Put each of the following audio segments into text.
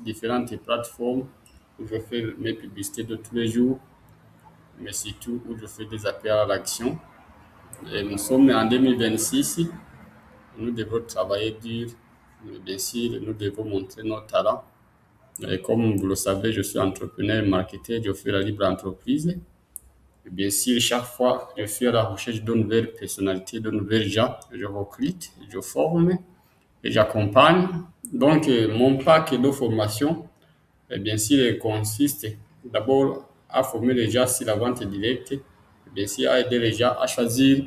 différentes plateformes où je fais mes publicités de tous les jours, mais surtout où je fais des appels à l'action. Et nous sommes en 2026, nous devons travailler dur, mais bien sûr, nous devons montrer nos talents. Et comme vous le savez, je suis entrepreneur et marketeur, je fais la libre entreprise. Et bien sûr, chaque fois, je suis à la recherche de nouvelles personnalités, de nouvelles gens. Je recrute, je forme et j'accompagne. Donc, mon pack de formation, bien sûr, il consiste d'abord à former les gens sur la vente directe, et bien sûr, à aider les gens à choisir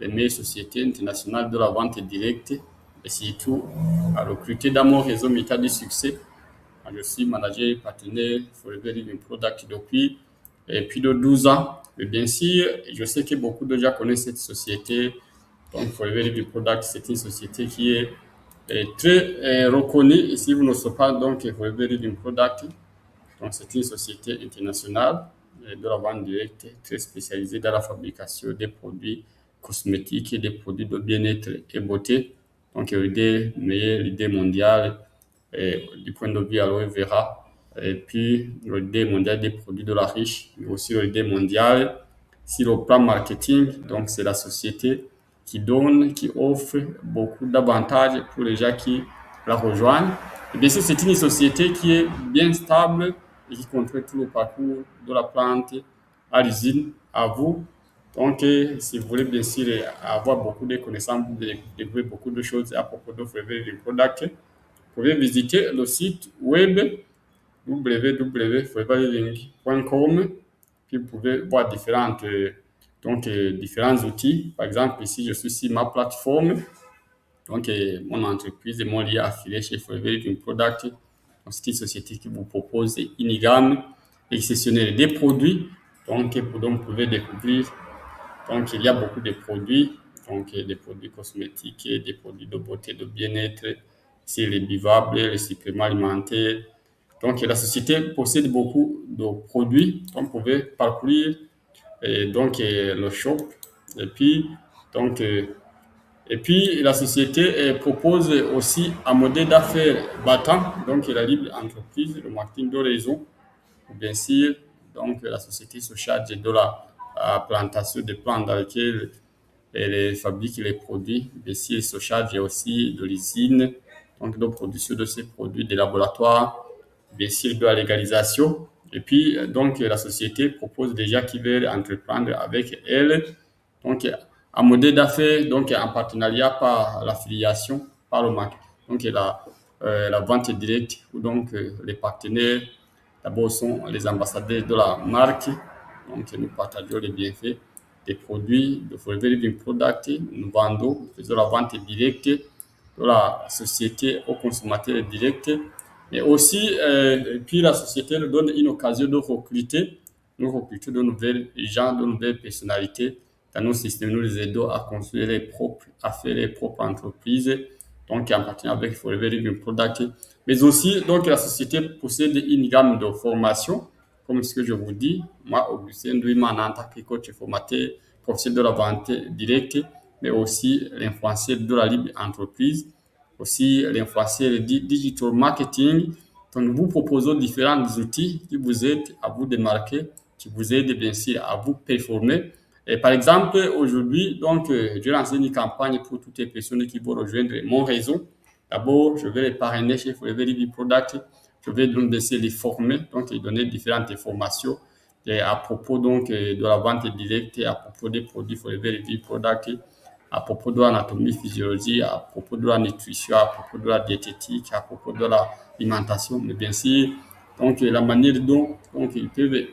les meilleures sociétés internationales de la vente directe et surtout à recruter dans mon réseau méta du succès. Je suis manager et partenaire Forever Living Product depuis plus de 12 ans. Mais bien sûr, je sais que beaucoup de gens connaissent cette société. Donc, Forever Living Product, c'est une société qui est très reconnue. Et si vous ne savez pas, donc, Forever Living Product, donc, c'est une société internationale de la vente directe, très spécialisée dans la fabrication des produits cosmétiques et des produits de bien-être et beauté. Donc, l'idée mondiale du point de vue aloe vera, et puis l'idée mondiale des produits de la riche, mais aussi l'idée mondiale sur le plan marketing. Donc, c'est la société qui offre beaucoup d'avantages pour les gens qui la rejoignent. Et bien sûr, c'est une société qui est bien stable et qui contrôle tout le parcours de la plante à l'usine, à vous. Donc, si vous voulez bien sûr avoir beaucoup de connaissances, vous découvrir beaucoup de choses à propos de Forever Living Product, vous pouvez visiter le site web www.foreverliving.com. Puis vous pouvez voir différents outils. Par exemple, ici, je suis sur ma plateforme. Donc, mon entreprise et mon lien affilié chez Forever Living Product. Donc, c'est une société qui vous propose une gamme exceptionnelle des produits. Donc, vous pouvez découvrir. Donc, il y a beaucoup de produits. Donc, des produits cosmétiques, des produits de beauté, de bien-être. C'est les bivables, les suppléments alimentaires. Donc, la société possède beaucoup de produits. Donc, vous pouvez parcourir le shop. Et puis, donc, la société propose aussi un modèle d'affaires battant, donc la libre entreprise, le marketing de réseau. Bien sûr, donc la société se charge de la plantation de plantes dans lesquelles elle fabrique les produits. Bien sûr, elle se charge aussi de l'usine, donc de production de ces produits, des laboratoires, bien sûr de la légalisation. Et puis, donc, la société propose déjà qui veulent entreprendre avec elle, donc, un modèle d'affaires, donc, en partenariat par l'affiliation, par le marque. Donc, la vente directe, où donc, les partenaires, d'abord, sont les ambassadeurs de la marque. Donc, nous partageons les bienfaits des produits de Forever Living Product. Nous vendons, nous faisons la vente directe de la société aux consommateurs directs. Mais aussi, puis la société nous donne une occasion de recruter. Nous recrutons de nouvelles gens, de nouvelles personnalités dans nos systèmes. Nous les aidons à construire à faire les propres entreprises. Donc, en partenariat avec Forever Living Product. Mais aussi, donc, la société possède une gamme de formations. Comme ce que je vous dis, moi, Augustin Douiman, en tant que coach formateur, professionnel de la vente directe, mais aussi l'influenceur de la libre entreprise, aussi l'influenceur digital marketing. Donc, nous vous proposons différents outils qui vous aident à vous démarquer, qui vous aident bien sûr à vous performer. Et par exemple, aujourd'hui, donc, je vais lancer une campagne pour toutes les personnes qui vont rejoindre mon réseau. D'abord, je vais les parrainer chez Forever Living Product. Je vais donc essayer de les former, donc les donner différentes informations à propos donc de la vente directe, à propos des produits Forever Living Product, à propos de l'anatomie, physiologie, à propos de la nutrition, à propos de la diététique, à propos de l'alimentation, mais bien sûr, donc la manière dont donc, ils peuvent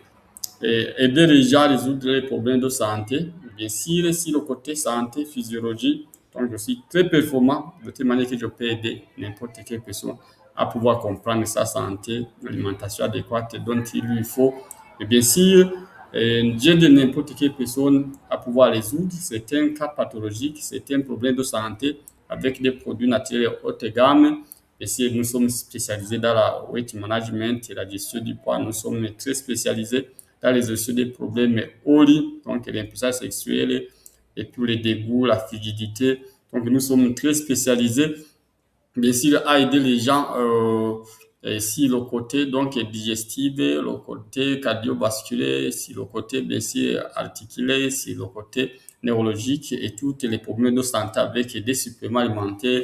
aider les gens à résoudre les problèmes de santé. Bien sûr, si le côté santé, physiologie, donc je suis très performant de telle manière que je peux aider n'importe quelle personne à pouvoir comprendre sa santé, l'alimentation adéquate dont il lui faut. Et bien sûr, j'aide n'importe quelle personne à pouvoir résoudre certains cas pathologiques, certains problèmes de santé avec des produits naturels haute gamme. Et si nous sommes spécialisés dans la weight management et la gestion du poids, nous sommes très spécialisés dans les gestion des problèmes au lit, donc l'impuissance sexuelle et tous les dégoûts, la frigidité. Donc nous sommes très spécialisés, bien sûr, à aider les gens si le côté donc digestif, le côté cardiovasculaire, si le côté bien sûr articulaire, si le côté neurologique et toutes les problèmes de santé avec des suppléments alimentaires.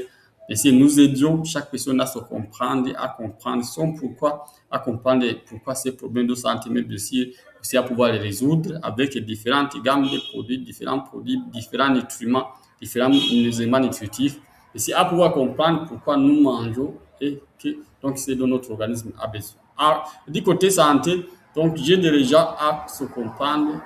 Et si nous aidions chaque personne à se comprendre, à comprendre son pourquoi, à comprendre pourquoi ces problèmes de santé, mais aussi, aussi à pouvoir les résoudre avec différentes gammes de produits, différents nutriments, différents éléments nutritifs. Et c'est à pouvoir comprendre pourquoi nous mangeons et que donc c'est de notre organisme a besoin. Alors, du côté santé, donc j'ai déjà à se comprendre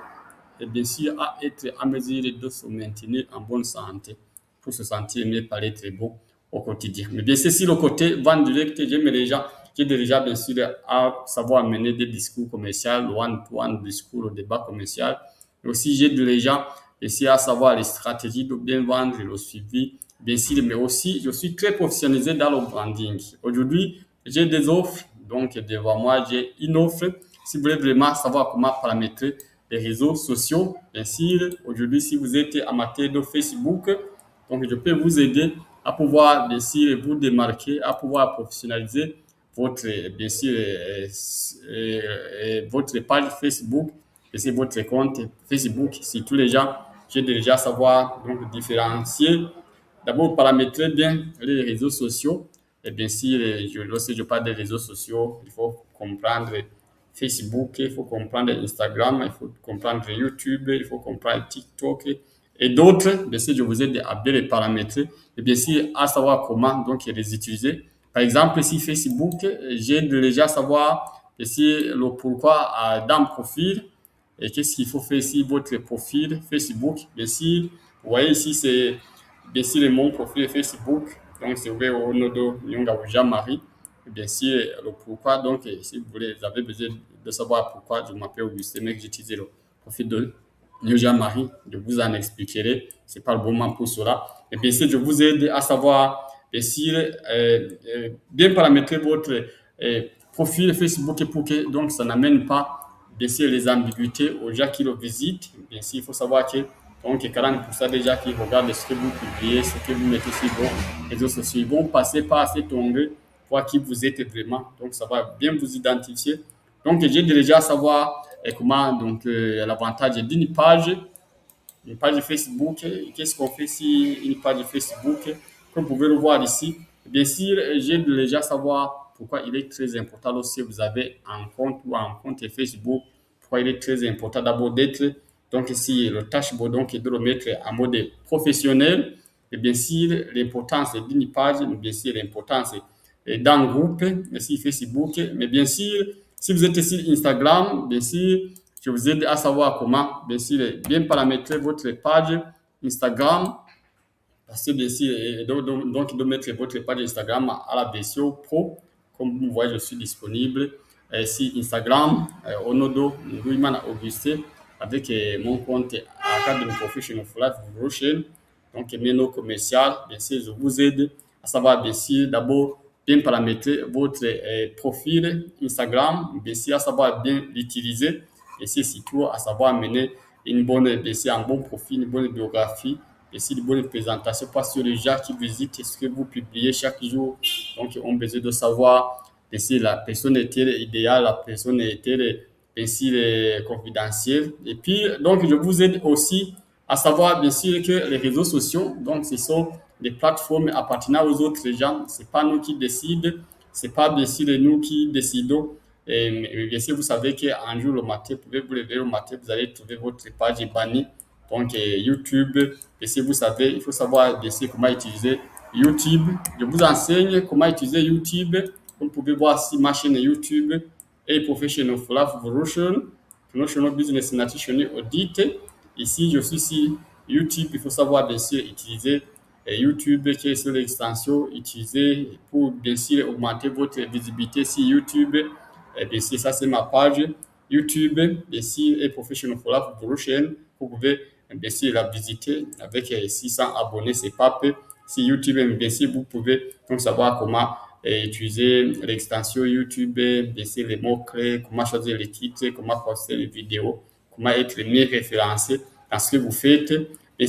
et bien sûr à être à mesure de se maintenir en bonne santé pour se sentir mieux, paraître beau au quotidien. Mais bien sûr, si le côté vente directe, j'ai déjà bien sûr à savoir mener des discours commerciaux, one-to-one discours, au débat commercial. Mais aussi, j'ai déjà essayé à savoir les stratégies de bien vendre, le suivi, bien sûr, mais aussi, je suis très professionnalisé dans le branding. Aujourd'hui, j'ai des offres, donc devant moi, j'ai une offre. Si vous voulez vraiment savoir comment paramétrer les réseaux sociaux, bien sûr, aujourd'hui, si vous êtes amateur de Facebook, donc je peux vous aider à pouvoir, bien sûr, vous démarquer, à pouvoir professionnaliser votre, bien sûr, votre page Facebook, et c'est votre compte Facebook. Si tous les gens, j'ai déjà savoir donc différencier. D'abord, paramétrer bien les réseaux sociaux. Et bien sûr, lorsque je parle des réseaux sociaux, il faut comprendre Facebook, il faut comprendre Instagram, il faut comprendre YouTube, il faut comprendre TikTok et d'autres. Bien sûr, je vous aide à bien les paramétrer et bien sûr à savoir comment donc les utiliser. Par exemple, si Facebook, j'ai déjà savoir ici le pourquoi dans le profil et qu'est-ce qu'il faut faire ici votre profil Facebook. Bien sûr, vous voyez ici, c'est bien sûr mon profil Facebook. Donc, c'est ouvert au Nodo Nyonga Jean-Marie. Bien sûr, le pourquoi. Donc, si vous voulez, vous avez besoin de savoir pourquoi je m'appelle Augustin, mais que j'utilise le profil de Jean-Marie. Je vous en expliquerai. C'est pas le bon moment pour cela. Et bien sûr, je vous aide à savoir, bien sûr, bien paramétrer votre profil Facebook pour que donc ça n'amène pas, bien sûr, les ambiguïtés aux gens qui le visitent. Bien sûr, il faut savoir que donc 40% des gens qui regardent ce que vous publiez, ce que vous mettez sur vos réseaux sociaux, ils vont passer par cet onglet voir qui vous êtes vraiment. Donc, ça va bien vous identifier. Donc, j'ai déjà à savoir comment donc l'avantage d'une page. Une page Facebook, qu'est-ce qu'on fait si une page Facebook, comme vous pouvez le voir ici. Bien sûr, j'ai déjà à savoir pourquoi il est très important lorsque vous avez un compte ou un compte Facebook, pourquoi il est très important d'abord d'être, donc ici, le dashboard, donc de le mettre en mode professionnel. Et bien sûr, l'importance d'une page, bien sûr, l'importance d'un groupe, ici Facebook, mais bien sûr, si vous êtes sur Instagram, bien sûr, je vous aide à savoir comment, bien sûr, bien paramétrer votre page Instagram. Parce que, bien sûr, donc, de mettre votre page Instagram à la version pro. Comme vous voyez, je suis disponible sur Instagram, Onodo Nguimana Auguste, avec mon compte Academy Professional for Life Evolution. Donc, mes noms commerciaux, bien sûr, je vous aide à savoir, bien sûr, d'abord, bien paramétrer votre profil Instagram, bien sûr, à savoir bien l'utiliser, et c'est surtout à savoir mener une bonne, bien sûr, un bon profil, une bonne biographie, et si une bonne présentation, parce que les gens qui visitent ce que vous publiez chaque jour, donc, ont besoin de savoir si la personne est idéale, la personne est bien sûr confidentielle. Et puis, donc, je vous aide aussi à savoir, bien sûr, que les réseaux sociaux, donc, ce sont des plateformes appartenant aux autres gens. C'est pas nous qui décident, c'est pas bien sûr nous qui décidons. Et bien sûr, vous savez qu'un jour le matin, vous pouvez vous lever au matin, vous allez trouver votre page bannie. Donc, YouTube, et si vous savez, il faut savoir bien sûr comment utiliser YouTube. Je vous enseigne comment utiliser YouTube. Vous pouvez voir si ma chaîne YouTube est Professional for Life Evolution, Promotional Business Nutrition Audit. Ici, je suis sur YouTube. Il faut savoir bien sûr utiliser YouTube, qui est sur l'extension utilisée pour bien sûr augmenter votre visibilité sur YouTube. Et bien sûr, ça c'est ma page YouTube, bien sûr, et Professional for Life Evolution. Vous pouvez bien sûr la visiter avec 600 abonnés, c'est pas peu. Si YouTube, bien sûr, vous pouvez donc savoir comment utiliser l'extension YouTube, bien sûr, les mots-clés, comment choisir les titres, comment poster les vidéos, comment être mieux référencé dans ce que vous faites. Et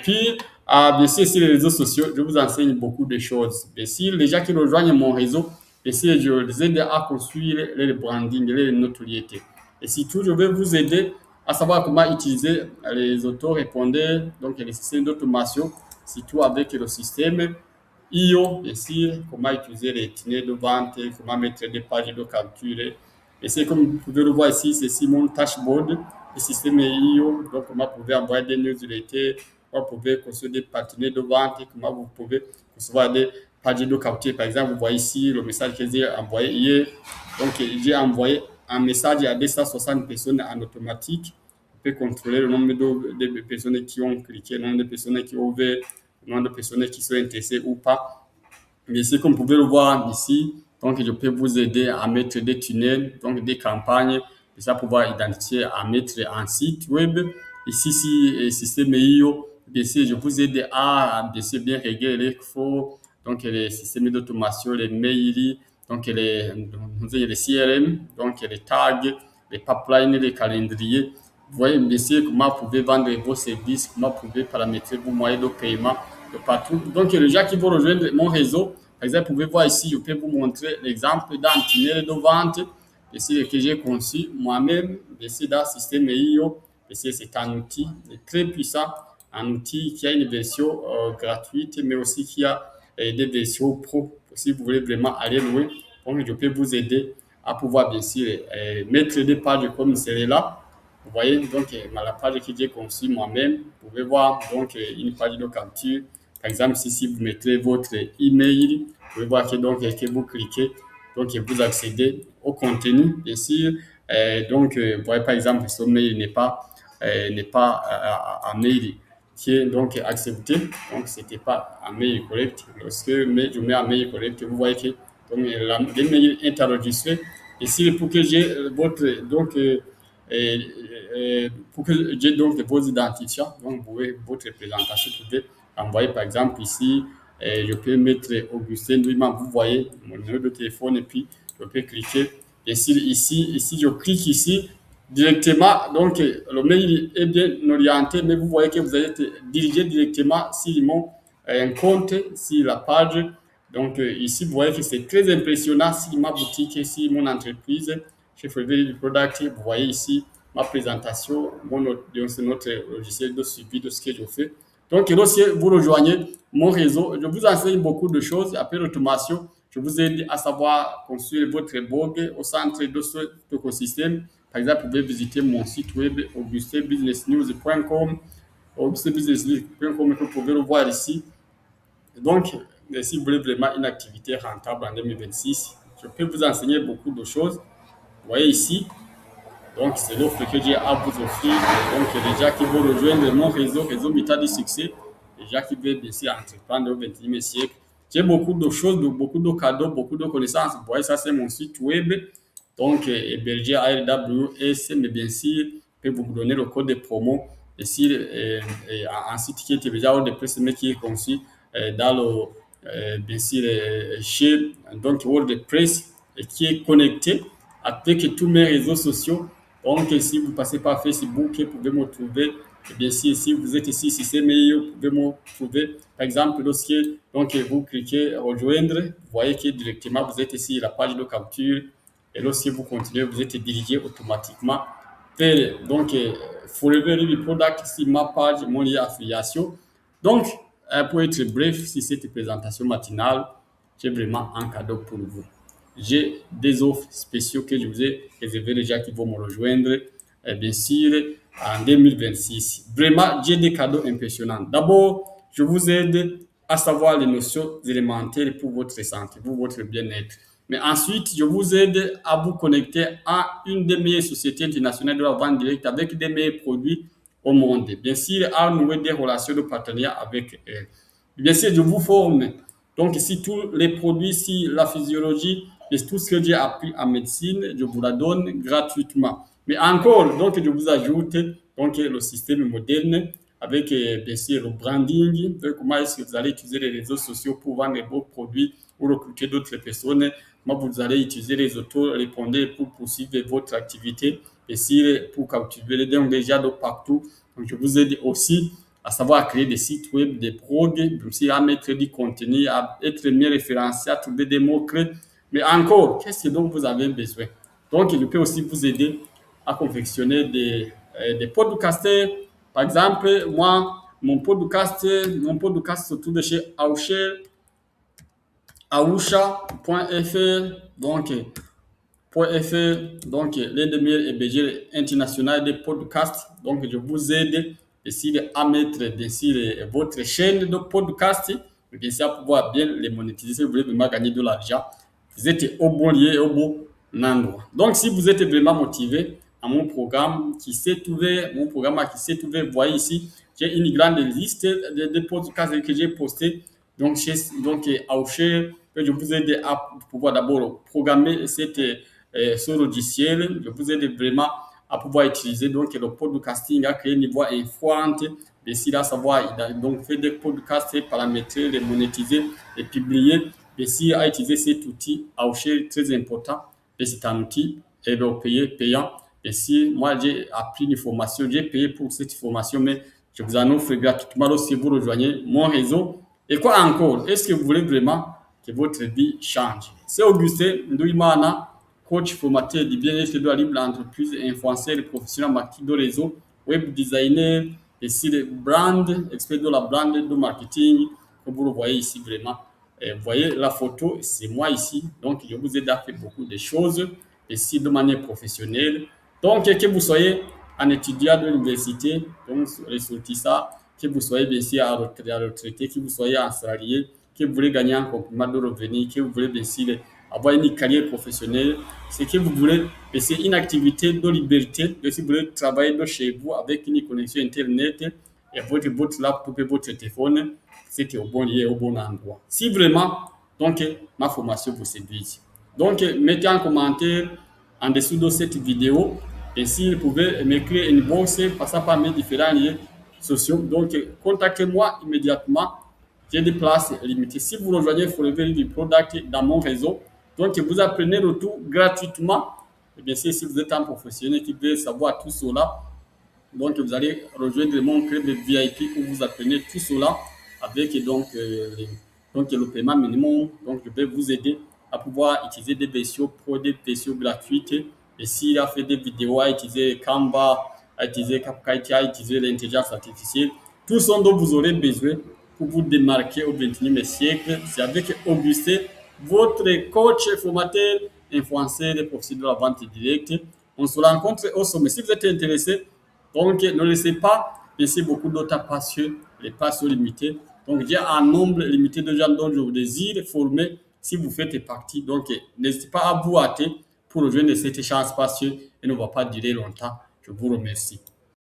puis, bien sûr, sur les réseaux sociaux, je vous enseigne beaucoup de choses. Bien sûr, les gens qui rejoignent mon réseau, Et si je les aide à construire les branding, les notoriétés. Et surtout, je vais vous aider à savoir comment utiliser les autorépondeurs, donc les systèmes d'automation, surtout avec le système IO, ici, comment utiliser les tunnels de vente, comment mettre des pages de capture. Et c'est comme vous pouvez le voir ici, c'est mon dashboard, le système IO, donc comment vous pouvez envoyer des newsletters, comment vous pouvez construire des partenaires de vente, comment vous pouvez recevoir des pages de capture. Par exemple, vous voyez ici le message que j'ai envoyé hier. Donc, j'ai envoyé un message à 260 personnes en automatique. On peut contrôler le nombre de personnes qui ont cliqué, le nombre de personnes qui ont ouvert, le nombre de personnes qui sont intéressées ou pas. Mais ici, comme vous pouvez le voir ici, donc je peux vous aider à mettre des tunnels, donc des campagnes, et ça pouvoir identifier à mettre un site web. Ici, si système IO, bien sûr, je vous aide à bien régler les faux, donc les systèmes d'automation, les mails, donc les CRM, donc les tags, les pipelines, les calendriers. Vous voyez, bien sûr, comment vous pouvez vendre vos services, comment vous pouvez paramétrer vos moyens de paiement de partout. Donc, les gens qui vont rejoindre mon réseau, par exemple, vous pouvez voir ici, je peux vous montrer l'exemple d'un tunnel de vente ici, que j'ai conçu moi-même, ici dans le système IO. Ici, c'est un outil très puissant, un outil qui a une version gratuite, mais aussi qui a des versions pro. Si vous voulez vraiment aller loin, donc je peux vous aider à pouvoir, bien sûr, mettre des pages comme celle-là. Vous voyez, donc, la page que j'ai conçue moi-même, vous pouvez voir donc une page de capture. Par exemple, si vous mettez votre email, vous pouvez voir que, donc, que vous cliquez, donc vous accédez au contenu. Bien sûr, donc, vous voyez par exemple, ce mail n'est pas un mail qui est donc accepté. Donc, ce n'était pas un mail correct. Lorsque je mets un mail correct, vous voyez que donc, le mail est enregistré. Ici, pour que j'ai votre donc pour que j'ai donc vos identifiants, donc votre présentation, vous pouvez envoyer par exemple ici, je peux mettre Augustin Douiman, vous voyez mon numéro de téléphone et puis je peux cliquer. Et ici, je clique ici directement, donc le mail est bien orienté, mais vous voyez que vous êtes dirigé directement sur mon un compte, sur la page. Donc ici, vous voyez que c'est très impressionnant sur ma boutique, sur mon entreprise chez Frédéric Product. Vous voyez ici ma présentation, c'est notre logiciel de suivi de ce que je fais. Donc, lorsque vous rejoignez mon réseau, je vous enseigne beaucoup de choses. Après l'automation, je vous aide à savoir construire votre blog au centre de cet écosystème. Par exemple, vous pouvez visiter mon site web augustinbusinessnews.com, augustinbusinessnews.com, que vous pouvez le voir ici. Donc, si vous voulez vraiment une activité rentable en 2026, je peux vous enseigner beaucoup de choses. Vous voyez ici, donc c'est l'offre que j'ai à vous offrir. Donc, les gens qui vont rejoindre mon réseau Mita du succès, les gens qui veulent bien sûr entreprendre au 21e siècle. J'ai beaucoup de choses, beaucoup de cadeaux, beaucoup de connaissances. Vous voyez, ça c'est mon site web. Donc, hébergé à AWS, mais bien sûr, je peux vous donner le code de promo. Et si un site qui est déjà hors de presse, mais qui est conçu dans bien sûr, chez donc WordPress et qui est connecté avec tous mes réseaux sociaux. Donc, si vous passez par Facebook, vous pouvez me trouver. Et bien sûr, si vous êtes ici, si c'est meilleur, vous pouvez me trouver. Par exemple, lorsque donc, vous cliquez rejoindre, vous voyez que directement vous êtes ici la page de capture. Et lorsque vous continuez, vous êtes dirigé automatiquement vers donc Forever Living Product, c'est ma page, mon lien affiliation. Donc, pour être bref, si cette présentation matinale, j'ai vraiment un cadeau pour vous. J'ai des offres spéciaux que je vous ai réservées déjà qui vont me rejoindre, bien sûr, en 2026. Vraiment, j'ai des cadeaux impressionnants. D'abord, je vous aide à savoir les notions élémentaires pour votre santé, pour votre bien-être. Mais ensuite, je vous aide à vous connecter à une des meilleures sociétés internationales de la vente directe avec des meilleurs produits au monde. Bien sûr, à nouer des relations de partenariat avec elles. Bien sûr, je vous forme. Donc, si tous les produits, si la physiologie et tout ce que j'ai appris en médecine, je vous la donne gratuitement. Mais encore, donc, je vous ajoute donc, le système moderne avec, bien sûr, le branding, comment est-ce que vous allez utiliser les réseaux sociaux pour vendre vos produits ou recruter d'autres personnes, comment vous allez utiliser les auto-répondeurs pour poursuivre votre activité, et si pour captiver les gens déjà de partout. Donc, je vous aide aussi à savoir créer des sites web, des blogs, aussi à mettre du contenu, à être mieux référencé, à trouver des mots-clés Mais encore, qu'est-ce dont vous avez besoin? Donc, je peux aussi vous aider à confectionner des podcasters. Par exemple, moi, mon podcast se trouve chez Aousha.fr. Donc, l'un des meilleurs hébergeurs internationaux de podcasts. Donc, je vous aide ici à mettre votre chaîne de podcast, bien sûr, à pouvoir bien les monétiser si vous voulez vraiment gagner de l'argent. Vous êtes au bon lieu et au bon endroit. Donc, si vous êtes vraiment motivé à mon programme qui s'est ouvert, vous voyez ici, j'ai une grande liste de podcasts que j'ai postés. Donc, Aoucher, je vous aide à pouvoir d'abord programmer ce logiciel. Je vous aide vraiment à pouvoir utiliser donc le podcasting à créer une voix influente. D'ici là, savoir donc faire des podcasts paramétrer, les monétiser et publier. D'ici à utiliser cet outil, Aoucher, très important. Et c'est un outil payant. Et si moi j'ai appris une formation, j'ai payé pour cette formation, mais je vous en offre gratuitement si vous rejoignez mon réseau. Et quoi encore? Est-ce que vous voulez vraiment que votre vie change? C'est Augustin Ndouimana, coach formateur du bien-être de la libre entreprise, influenceur professionnel marketing de réseau, web designer, et si le brand, expert de la brand de marketing, comme vous le voyez ici vraiment. Vous voyez la photo, c'est moi ici. Donc, je vous aide à faire beaucoup de choses ici de manière professionnelle. Donc, que vous soyez un étudiant de l'université, donc ressortissant, que vous soyez bien sûr à retraité, que vous soyez un salarié, que vous voulez gagner un complément de revenu, que vous voulez bien sûr avoir une carrière professionnelle, c'est que vous voulez, c'est une activité de liberté, si vous voulez travailler de chez vous avec une connexion Internet et votre laptop et votre téléphone, c'est au bon lieu, au bon endroit. Si vraiment, donc, ma formation vous séduit. Donc, mettez en commentaire en dessous de cette vidéo et si vous pouvez m'écrire une box passant par mes différents liens sociaux. Donc, contactez-moi immédiatement. J'ai des places limitées. Si vous rejoignez Forever du Product dans mon réseau, donc vous apprenez le tout gratuitement. Et bien sûr, si vous êtes un professionnel qui veut savoir tout cela, donc vous allez rejoindre mon club de VIP où vous apprenez tout cela avec donc le paiement minimum. Donc je vais vous aider à pouvoir utiliser des versions pro, des versions gratuites. Et s'il a fait des vidéos, à utiliser Canva, à utiliser CapCut, à utiliser l'intelligence artificielle, tout ce dont vous aurez besoin pour vous démarquer au 21e siècle, c'est avec Augustin, votre coach, formateur, influenceur et professionnel de la vente directe. On se rencontre au sommet. Si vous êtes intéressé, donc ne laissez pas laisser beaucoup d'autres passions, les passions limitées. Donc il y a un nombre limité de gens dont je vous désire former si vous faites partie. Donc n'hésitez pas à vous hâter pour rejoindre cet échange spacieux et ne va pas durer longtemps. Je vous remercie.